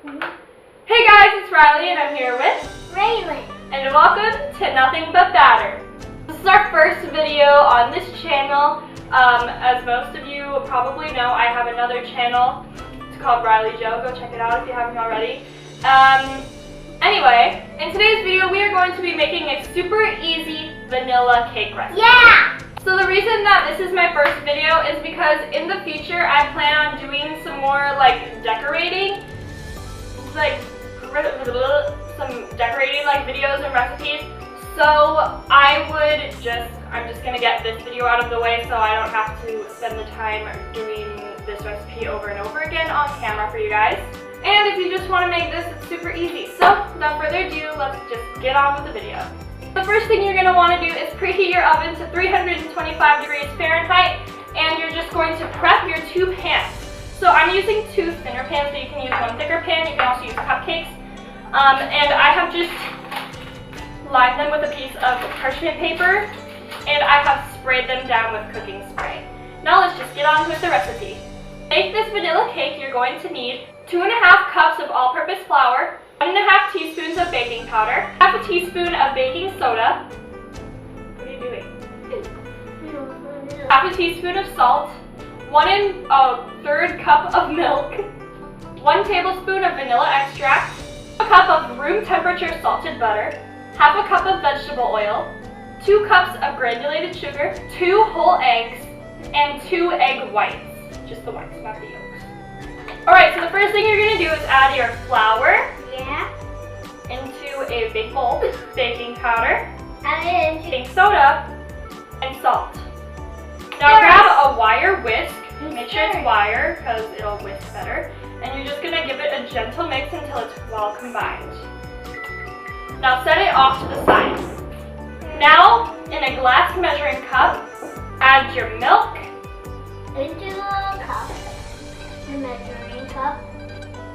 Hey guys, it's Riley and I'm here with Raylan. And welcome to Nothing But Batter. This is our first video on this channel. As most of you probably know, I have another channel. It's called Riley Joe. Go check it out if you haven't already. Anyway, in today's video we are going to be making a super easy vanilla cake recipe. Yeah! So the reason that this is my first video is because in the future I plan on doing some more like decorating. Like some decorating like videos and recipes. So I'm just gonna get this video out of the way so I don't have to spend the time doing this recipe over and over again on camera for you guys. And if you just want to make this, it's super easy. So without further ado, let's just get on with the video. The first thing you're gonna want to do is preheat your oven to 325 degrees Fahrenheit, and you're just going to prep your two pans. So I'm using two thinner pans, so you can use one thicker pan. You can also use cupcakes. And I have just lined them with a piece of parchment paper, and I have sprayed them down with cooking spray. Now let's just get on with the recipe. To make this vanilla cake, you're going to need 2½ cups of all-purpose flour, 1½ teaspoons of baking powder, half a teaspoon of baking soda. What are you doing? Half a teaspoon of salt, 1⅓ cup of milk, 1 tablespoon of vanilla extract, a cup of room temperature salted butter, half a cup of vegetable oil, 2 cups of granulated sugar, 2 whole eggs, and 2 egg whites. Just the whites, not the yolks. Alright, so the first thing you're going to do is add your flour into a big bowl, baking powder, baking soda, and salt. Now grab a wire whisk. Make sure it's wire because it'll whisk better. And you're just going to give it a gentle mix until it's well combined. Now set it off to the side. Now, in a glass measuring cup, add your milk. Into the cup. The measuring cup.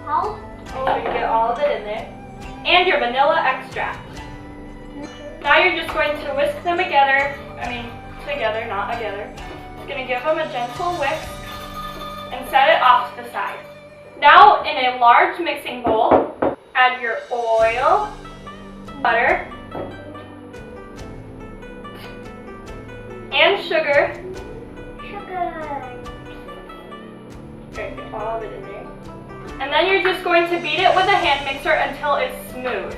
How? So you get all of it in there. And your vanilla extract. Now you're just going to whisk them together, not together. Just going to give them a gentle whisk and set it off to the side. Now in a large mixing bowl, add your oil, butter, and sugar. Okay, get all of it in there. And then you're just going to beat it with a hand mixer until it's smooth.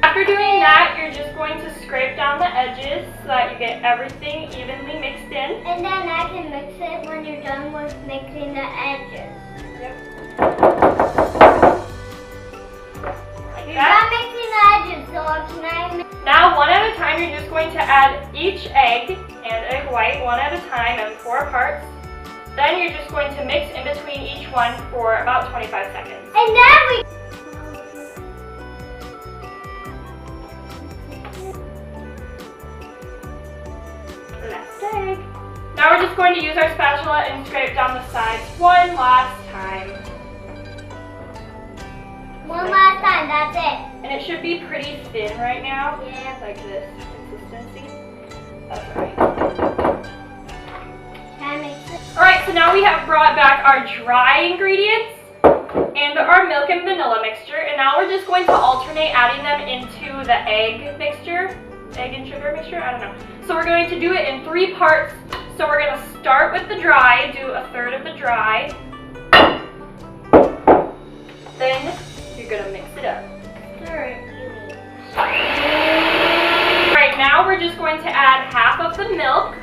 After doing that, you're just going to scrape down the edges so that you get everything evenly mixed in. And then I can mix it when you're done with mixing the edges. Yep. Like you're that. not mixing the edges, so can I mix? Now, one at a time, you're just going to add each egg and egg white one at a time in 4 parts. Then you're just going to mix in between each one for about 25 seconds. And then we... The next egg. Now we're just going to use our spatula and scrape down the sides one last time. One last time, that's it. And it should be pretty thin right now. Yeah. Like this consistency. That's right. Can I mix it? Alright, so now we have brought back our dry ingredients and our milk and vanilla mixture. And now we're just going to alternate adding them into the egg mixture. Egg and sugar mixture? I don't know. So we're going to do it in 3 parts. So we're going to start with the dry, do 1/3 of the dry. Then you're going to mix it up. Alright, now we're just going to add half of the milk.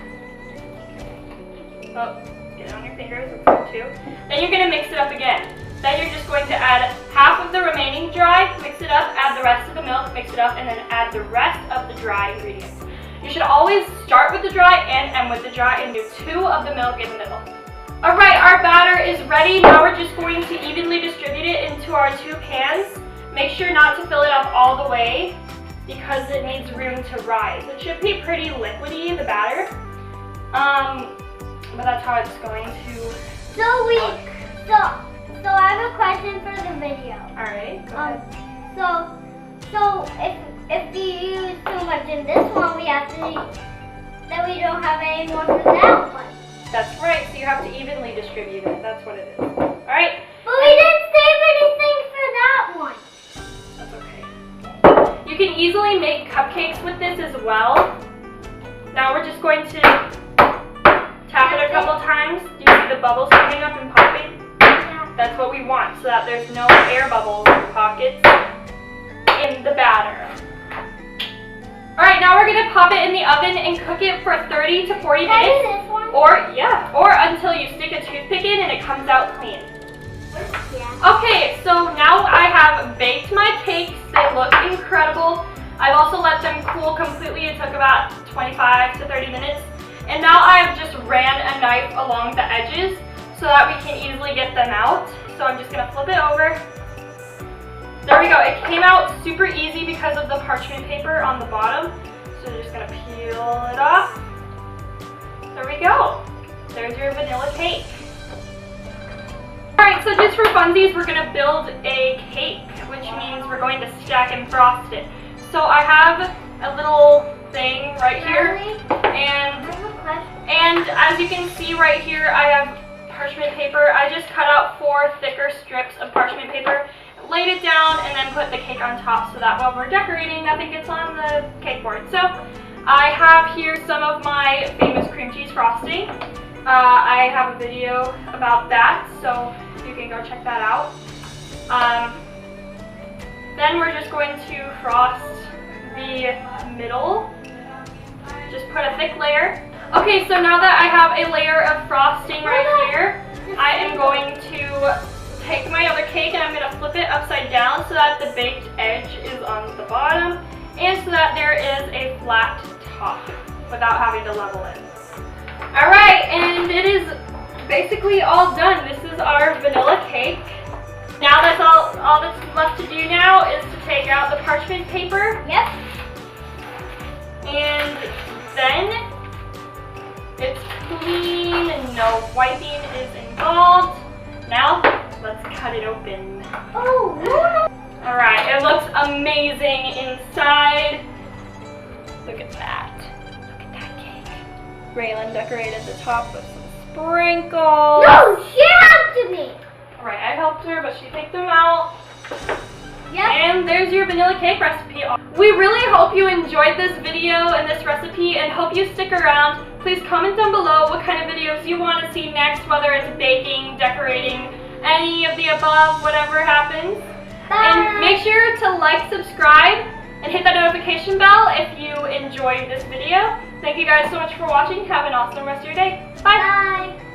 Oh, get it on your fingers, that's good too. Then you're going to mix it up again. Then you're just going to add half of the remaining dry, mix it up, add the rest of the milk, mix it up, and then add the rest of the dry ingredients. You should always start with the dry and end with the dry and do 2 of the milk in the middle. Alright, our batter is ready. Now we're just going to evenly distribute it into our 2 pans. Make sure not to fill it up all the way because it needs room to rise. It should be pretty liquidy, the batter. But that's how it's going to look. So I have a question for the video. Alright, go ahead. So if you use too much in this one, we have to, then we don't have any more for that one. That's right, so you have to evenly distribute it. That's what it is. Alright? But we didn't save anything for that make cupcakes with this as well. Now we're just going to tap it a couple times. Do you see the bubbles coming up and popping? Yeah. That's what we want, so that there's no air bubbles or pockets in the batter. Alright, now we're going to pop it in the oven and cook it for 30 to 40 Can I minutes. do this one? Or until you stick a toothpick in and it comes out clean. Yeah. Okay, so now I have baked my cakes. They look incredible. I've also let them cool completely. It took about 25 to 30 minutes. And now I've just ran a knife along the edges so that we can easily get them out. So I'm just gonna flip it over. There we go. It came out super easy because of the parchment paper on the bottom. So we're just gonna peel it off. There we go. There's your vanilla cake. Alright, so just for funsies, we're going to build a cake, which means we're going to stack and frost it. So I have a little thing right here, and as you can see right here, I have parchment paper. I just cut out 4 thicker strips of parchment paper, laid it down, and then put the cake on top so that while we're decorating, nothing gets on the cake board. So I have here some of my famous cream cheese frosting. I have a video about that, so you can go check that out. Then we're just going to frost the middle. Just put a thick layer. Okay, so now that I have a layer of frosting right here, I am going to take my other cake and I'm going to flip it upside down so that the baked edge is on the bottom and so that there is a flat top without having to level it. Alright, and it is basically all done. This is our vanilla cake. Now that's all that's left to do now is to take out the parchment paper. Yep. And then it's clean and no wiping is involved. Now let's cut it open. Oh, no. Alright, it looks amazing inside. Look at that. Raylan decorated the top with some sprinkles. No, she helped me. Alright, I helped her, but she picked them out. Yep. And there's your vanilla cake recipe. We really hope you enjoyed this video and this recipe and hope you stick around. Please comment down below what kind of videos you want to see next, whether it's baking, decorating, any of the above, whatever happens. Bye. And make sure to like, subscribe, and hit that notification bell if you enjoyed this video. Thank you guys so much for watching. Have an awesome rest of your day. Bye. Bye.